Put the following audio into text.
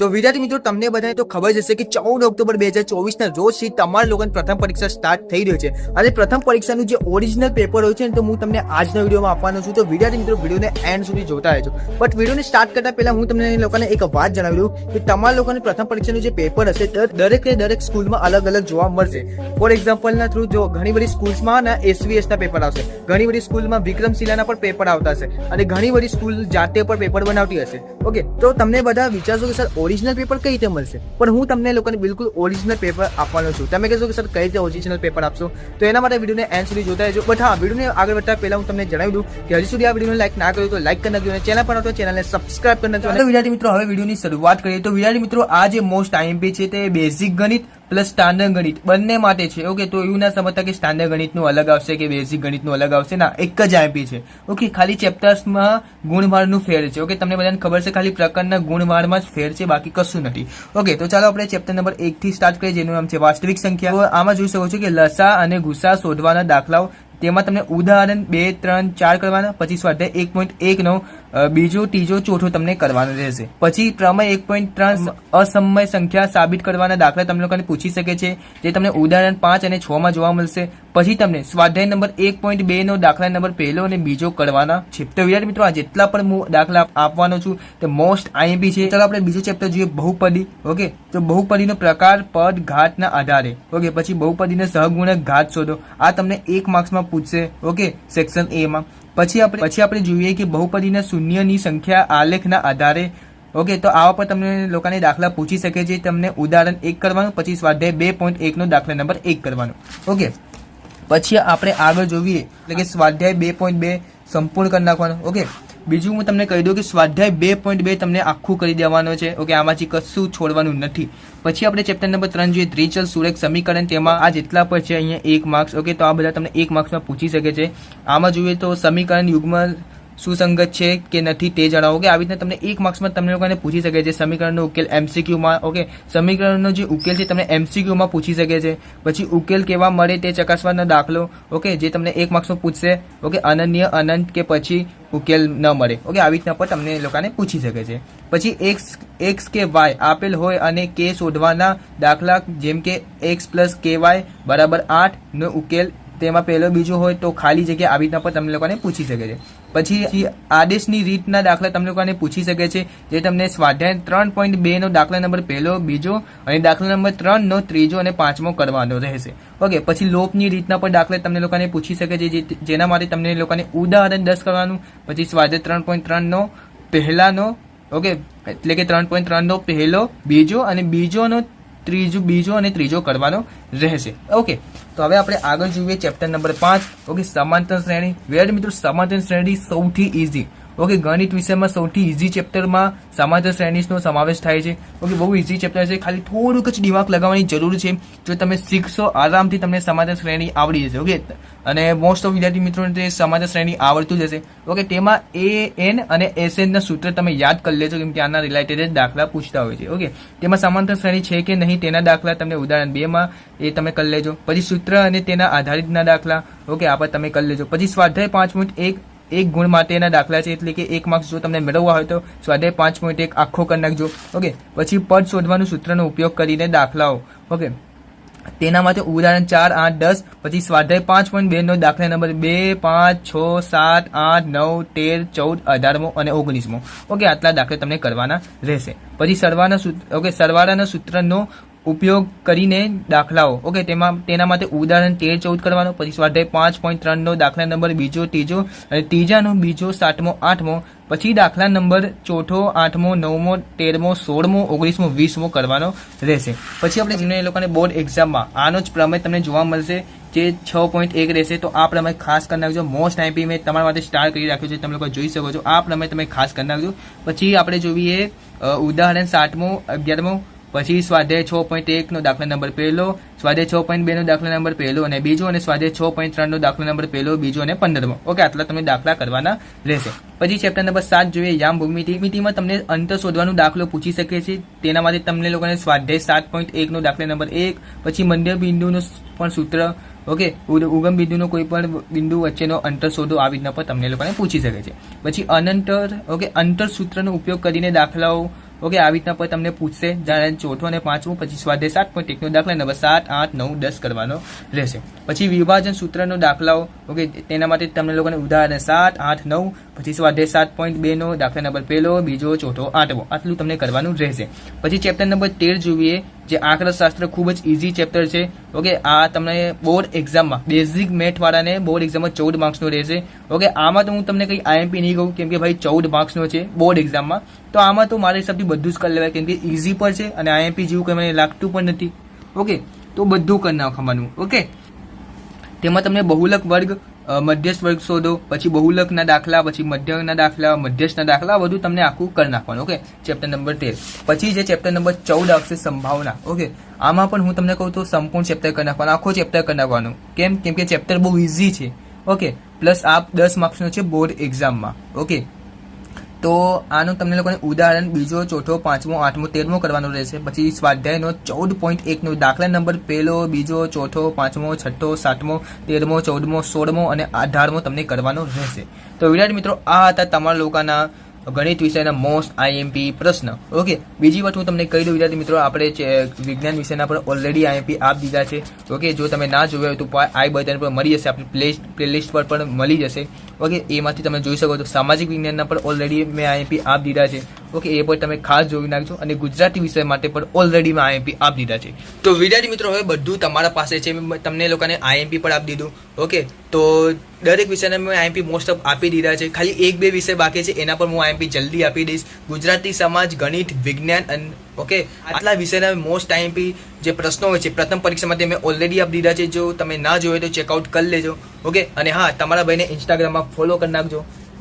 તો વિદ્યાર્થી મિત્રો તમને બધાને તો ખબર જ હશે કે 14 ઓક્ટોબર 2024 ના રોજથી તમારા લોકોની પ્રથમ પરીક્ષા સ્ટાર્ટ થઈ રહ્યો છે અને પ્રથમ પરીક્ષાનું જે ઓરિજિનલ પેપર હોય છે ને તો હું તમને આજના વિડીયોમાં આપવાનો છું. તો વિદ્યાર્થી મિત્રો વિડીયોને એન્ડ સુધી જોતા રહેજો. બટ વિડીયોને સ્ટાર્ટ કરતા પહેલા હું તમને લોકોને એક વાત જણાવી દઉં કે તમારા લોકોની પ્રથમ પરીક્ષાનું જે પેપર હશે દરેક સ્કૂલમાં અલગ અલગ જોવા મળશે. ફોર એક્ઝામ્પલ ના થ્રુ જો ઘણી બધી સ્કૂલ્સમાં ના SVS ના પેપર આવશે, ઘણી બધી સ્કૂલમાં વિક્રમશિલાના પણ પેપર આવતા હશે અને ઘણી બધી સ્કૂલ જાતે પર પેપર બનાવતી હશે. ઓકે, તો તમને બધા વિચારશો કે સર ઓરિજિનલ પેપર કઈ રીતે મળશે, પણ હું તમને લોકોને બિલકુલ ઓરિજિનલ પેપર આપવાનો છું. તમે કહેશો કે સર કઈ રીતે ઓરિજિનલ પેપર આપશો, તો એના માટે વિડીયોને એન્ડ સુધી જોતા રહેજો. બટ હા, વિડીયોને આગળ વધતા પહેલા હું તમને જણાવી દઉં કે હજી સુધી આ વિડીયોને લાઈક ના કર્યું તો લાઈક કરી નાખજો અને ચેનલ પર તો ચેનલને સબસ્ક્રાઇબ કરી નાખજો. અને વિદ્યાર્થી મિત્રો હવે વિડીયોની શરૂઆત કરીએ. તો વિદ્યાર્થી મિત્રો આ જે મોસ્ટ IMP છે તે બેઝિક ગણિત પ્લસ સ્ટાન્ડર્ડ ગણિત બંને માટે છે. ઓકે, તો એવું ના સમજતા કે સ્ટાન્ડર્ડ ગણિતનું અલગ આવશે કે બેઝિક ગણિતનું અલગ આવશે. ના, એક જ IMP છે. ઓકે, ખાલી ચેપ્ટર્સમાં ગુણવારનું ફેર છે. ઓકે, તમને બધાને ખબર છે ખાલી પ્રકરણના ગુણવારમાં જ ફેર છે, બાકી કશું નથી. ઓકે, તો ચાલો આપણે ચેપ્ટર નંબર 1 થી સ્ટાર્ટ કરીએ, જેનું નામ છે વાસ્તવિક સંખ્યા. તો આમાં જોઈ શકો છો કે લસા અને ગુસા શોધવાના દાખલાઓ, તેમાં તમને ઉદાહરણ 2, 3, 4 કરવાના, પછી સ્વાધ્યાય 1.1 નો બીજો, ત્રીજો, ચોથો તમને કરવાનો રહેશે. પછી પ્રમેય 1.3 અસમય સંખ્યા સાબિત કરવાના દાખલા તમને લોકોને પૂછી શકે છે, જે તમને ઉદાહરણ 5 અને 6 માં જોવા મળશે. પછી તમને સ્વાધ્યાય નંબર 1.2 નો દાખલા નંબર પહેલો અને બીજો કરવાના છે. તો વિદ્યાર્થી મિત્રો આ જેટલા પણ હું દાખલા આપવાનો છું તે મોસ્ટ IMP છે. ચાલો આપણે બીજો ચેપ્ટર જોઈએ, બહુપદી. ઓકે, તો બહુપદીનો પ્રકાર પદ ઘાતના આધારે. ઓકે, પછી બહુપદીનો સહગુણક ઘાત શોધો. આ તમને 1 માર્ક્સમાં પૂછશે. ઓકે, સેક્શન A માં. પછી આપણે જોઈએ કે બહુપદીના શૂન્યની સંખ્યા આલેખના આધારે. ઓકે, તો આવા પર તમને લોકોને દાખલા પૂછી શકે છે. તમને ઉદાહરણ 1 કરવાનું, પછી સ્વાધ્યાય 2.1 નો દાખલા નંબર 1 કરવાનો. ઓકે, પછી આપણે આગળ જોઈએ એટલે કે સ્વાધ્યાય 2.2 સંપૂર્ણ કરી નાખવાનો. ઓકે, બીજું હું તમને કહી દઉં કે સ્વાધ્યાય 2.2 તમને આખું કરી દેવાનો છે. ઓકે, આમાંથી કશું છોડવાનું નથી. પછી આપણે ચેપ્ટર નંબર 3 જોઈએ, દ્વિચલ સુરેખ સમીકરણ. તેમાં આ જેટલા પર છે અહીંયા 1 માર્ક્સ. ઓકે, તો આ બધા તમને 1 માર્ક્સમાં પૂછી શકે છે. આમાં જોઈએ તો સમીકરણ યુગ્મ સુસંગત છે કે નથી તે જણાવો. કે આવી રીતના તમને 1 માર્ક્સમાં તમને લોકોને પૂછી શકે છે. સમીકરણનો ઉકેલ MCQ માં. ઓકે, સમીકરણનો જે ઉકેલ છે તમને MCQ માં પૂછી શકે છે. પછી ઉકેલ કેવા મળે તે ચકાસવાનો દાખલો. ઓકે, જે તમને 1 માર્ક્સમાં પૂછશે. ઓકે, અનન્ય, અનંત કે પછી ઉકેલ ન મળે. ઓકે, આવી રીતના પણ તમને લોકોને પૂછી શકે છે. પછી x કે y આપેલ હોય અને k શોધવાના દાખલા, જેમ કે x + ky = 8 નો ઉકેલ તેમાં પહેલો બીજો હોય તો ખાલી જગ્યા, આવી રીતના પણ તમને લોકોને પૂછી શકે છે. પછી આદેશની રીતના દાખલા તમને લોકોને પૂછી શકે છે, જે તમને સ્વાધ્યાય 3.2 નો દાખલા નંબર પહેલો, બીજો અને દાખલા નંબર 3 નો ત્રીજો અને પાંચમો કરવાનો રહેશે. ઓકે, પછી લોપની રીતના પણ દાખલા તમને લોકોને પૂછી શકે છે, જેના માટે તમને લોકોને ઉદાહરણ 10 કરવાનું. પછી સ્વાધ્યાય 3.3 નો પહેલાનો. ઓકે, એટલે કે 3.3 નો પહેલો, બીજો અને બીજો અને ત્રીજો કરવાનો રહેશે. ઓકે, તો હવે આપણે આગળ જોઈએ ચેપ્ટર નંબર 5. ઓકે, સમાંતર શ્રેણી. વિદ્યાર્થી મિત્રો સમાંતર શ્રેણી સૌથી ઈઝી. ઓકે, ગણિત વિષયમાં સૌથી ઈઝી ચેપ્ટરમાં સમાંતર શ્રેણીનો સમાવેશ થાય છે. ઓકે, બહુ ઈઝી ચેપ્ટર છે, ખાલી થોડુંક જ દિમાગ લગાવવાની જરૂર છે. જો તમે શીખશો આરામથી તમને સમાંતર શ્રેણી આવડી જશે. ઓકે, અને મોસ્ટ ઓફ વિદ્યાર્થી મિત્રોને તે સમાંતર શ્રેણી આવડતું જ હશે. ઓકે, તેમાં AN અને SN ના સૂત્ર તમે યાદ કરી લેજો, કેમ કે આના રિલેટેડ જ દાખલા પૂછતા હોય છે. ઓકે, તેમાં સમાંતર શ્રેણી છે કે નહીં તેના દાખલા તમને ઉદાહરણ 2 માં એ તમે કરી લેજો. પછી સૂત્ર અને તેના આધારિતના દાખલા. ઓકે, આ પણ તમે કરી લેજો. પછી સ્વાધ્યાય 5.1 એક ગુણ માટેના દાખલા છે, એટલે કે 1 માર્ક્સ જો તમને મેળવવા હોય તો સ્વાધ્યાય 5.1 આખો કરી નાખજો. ઓકે, પછી પદ શોધવાનું સૂત્રનો ઉપયોગ કરીને દાખલાઓ. ઓકે, તેના માટે ઉદાહરણ 4, 8, 10. પછી સ્વાધ્યાય 5.2 નો દાખલા નંબર 2, 5, 6, 7, 8, 9, 13, 14, 18 અને 19. ઓકે, આટલા દાખલા તમને કરવાના રહેશે. પછી સરવાળાના સૂત્રનો ઉપયોગ કરીને દાખલાઓ. ઓકે, તેના માટે ઉદાહરણ 13, 14 કરવાનો. પછી સ્વાધ્યાય 5.3 નો દાખલા નંબર બીજો, ત્રીજો અને ત્રીજાનો બીજો, 7મો, 8મો. પછી દાખલા નંબર ચોથો, 8મો, 9મો, 13મો, 16મો, 19મો, 20મો કરવાનો રહેશે. પછી આપણે જેને એ લોકોને બોર્ડ એક્ઝામમાં આનો જ પ્રમેય તમને જોવા મળશે, જે 6.1 રહેશે. તો આ પ્રમેય ખાસ કરી નાખજો. મોસ્ટ IMP મેં તમારા માટે સ્ટાર કરી રાખ્યું છે, તમે લોકો જોઈ શકો છો. આ પ્રમેય તમે ખાસ કરી નાખજો. પછી આપણે જોઈએ ઉદાહરણ 7મો, 11મો. પછી સ્વાધ્યાય 6.1 નો દાખલા નંબર પહેલો, સ્વાધ્યાય 6.2 નો દાખલા નંબર પહેલો અને બીજો, અને સ્વાધ્યાય 6.3 નો દાખલા નંબર પહેલો, બીજો અને 15મો. ઓકે, આટલા તમે દાખલા કરવાના રહેશે. પછી ચેપ્ટર નંબર 7 જોઈએ, યામ ભૂમિતિ. ભૂમિતિમાં તમને અંતર શોધવાનો દાખલો પૂછી શકે છે. તેના માટે તમને લોકોને સ્વાધ્યાય 7.1 નો દાખલા નંબર 1, પછી મધ્ય બિંદુનું પણ સૂત્ર. ઓકે, ઉગમ બિંદુનો કોઈ પણ બિંદુ વચ્ચેનો અંતર શોધો, આવી રીતના પણ તમને લોકોને પૂછી શકે છે. પછી અંતર સૂત્રનો ઉપયોગ કરીને દાખલાઓ. ઓકે, આવી રીતના પણ તમને પૂછશે. જ્યારે ચોથું અને પાંચમું, પછી સ્વાધ્યાય 7.1 નો દાખલા નંબર 7, 8, 9, 10 કરવાનો રહેશે. પછી વિભાજન સૂત્રનો દાખલાઓ, ઓકે, તેના માટે તમને લોકોને ઉદાહરણ 7, 8, 9, પછી સ્વાધ્યાય 7.2 નો દાખલા નંબર 1, 2, 4, 8 આટલું તમને કરવાનું રહેશે. પછી ચેપ્ટર નંબર 13 જોઈએ, જે આંકડાશાસ્ત્ર ખૂબ જ ઇઝી ચેપ્ટર છે. ઓકે, આ તમને બોર્ડ એક્ઝામમાં બેઝિક મેથ વાળાને બોર્ડ એક્ઝામમાં 14 માર્ક્સનો રહેશે. ઓકે, આમાં તો હું તમને કંઈ આઈએમપી નહીં કહું, કેમ કે ભાઈ 14 માર્ક્સનો છે બોર્ડ એક્ઝામમાં, તો આમાં તો મારા હિસાબથી બધું જ કરી લેવાય, કેમ કે ઇઝી પણ છે અને આઈએમપી જેવું કંઈ મને લાગતું પણ નથી. ઓકે, તો બધું કરી નાખવાનું. ઓકે, તેમાં તમને બહુલક વર્ગ, મધ્યસ્થ વર્ગ શોધો, પછી બહુલકના દાખલા, પછી મધ્યના દાખલા, મધ્યસ્થના દાખલા, બધું તમને આખું કરી નાખવાનું. Okay, chapter number 13. પછી જે ચેપ્ટર નંબર 14 આવશે સંભાવના. ઓકે, આમાં પણ હું તમને કહું તો સંપૂર્ણ ચેપ્ટર કરી નાખવાનું, આખો ચેપ્ટર કરી નાખવાનું. કેમ કે ચેપ્ટર બહુ ઇઝી છે. ઓકે, પ્લસ આ 10 માર્ક્સનો છે બોર્ડ એક્ઝામમાં. ઓકે, તો આનું તમને લોકોને ઉદાહરણ 2, 4, 5, 8, 13 કરવાનું રહેશે. પછી સ્વાધ્યાયનો 14.1 નો દાખલા નંબર 1, 2, 4, 5, 6, 7, 13, 14, 16 અને 18 તમને કરવાનો રહેશે. તો વિદ્યાર્થી મિત્રો, આ હતા તમારા લોકોના ગણિત વિષયના મોસ્ટ આઈએમપી પ્રશ્ન. ઓકે, બીજી વાત હું તમને કહી દઉં વિદ્યાર્થી મિત્રો, આપણે વિજ્ઞાન વિષયના પર ઓલરેડી આઈએમપી આપી દીધા છે. ઓકે, જો તમે ના જોયા હોય તો આઈ બટન પર મળી જશે, આપણી પ્લેલિસ્ટ પર પણ મળી જશે. ઓકે, એમાંથી તમે જોઈ શકો છો. સામાજિક વિજ્ઞાનના પર ઓલરેડી મેં આઈએમપી આપી દીધા છે. ઓકે, એ પણ તમે ખાસ જોઈ નાખજો. અને ગુજરાતી વિષય માટે પણ ઓલરેડી મેં આઈએમપી આપી દીધા છે. તો વિદ્યાર્થી મિત્રો, હવે બધું તમારા પાસે છે. મેં તમને લોકોને આઈએમપી પણ આપી દીધું. ઓકે, તો દરેક વિષયના મેં આઈએમપી મોસ્ટ ઓફ આપી દીધા છે. ખાલી 1-2 વિષય બાકી છે, એના પર હું આઈએમપી જલ્દી આપી દઈશ. ગુજરાતી, સમાજ, ગણિત, વિજ્ઞાન અને ઓકે, આટલા વિષયના મોસ્ટ આઈએમપી જે પ્રશ્નો હોય છે પ્રથમ પરીક્ષા માટે મેં ઓલરેડી આપી દીધા છે. જો તમે ના જોયો તો ચેકઆઉટ કરી લેજો. ઓકે, અને હા, તમારા ભાઈને ઇન્સ્ટાગ્રામમાં ફોલો કરી નાખજો.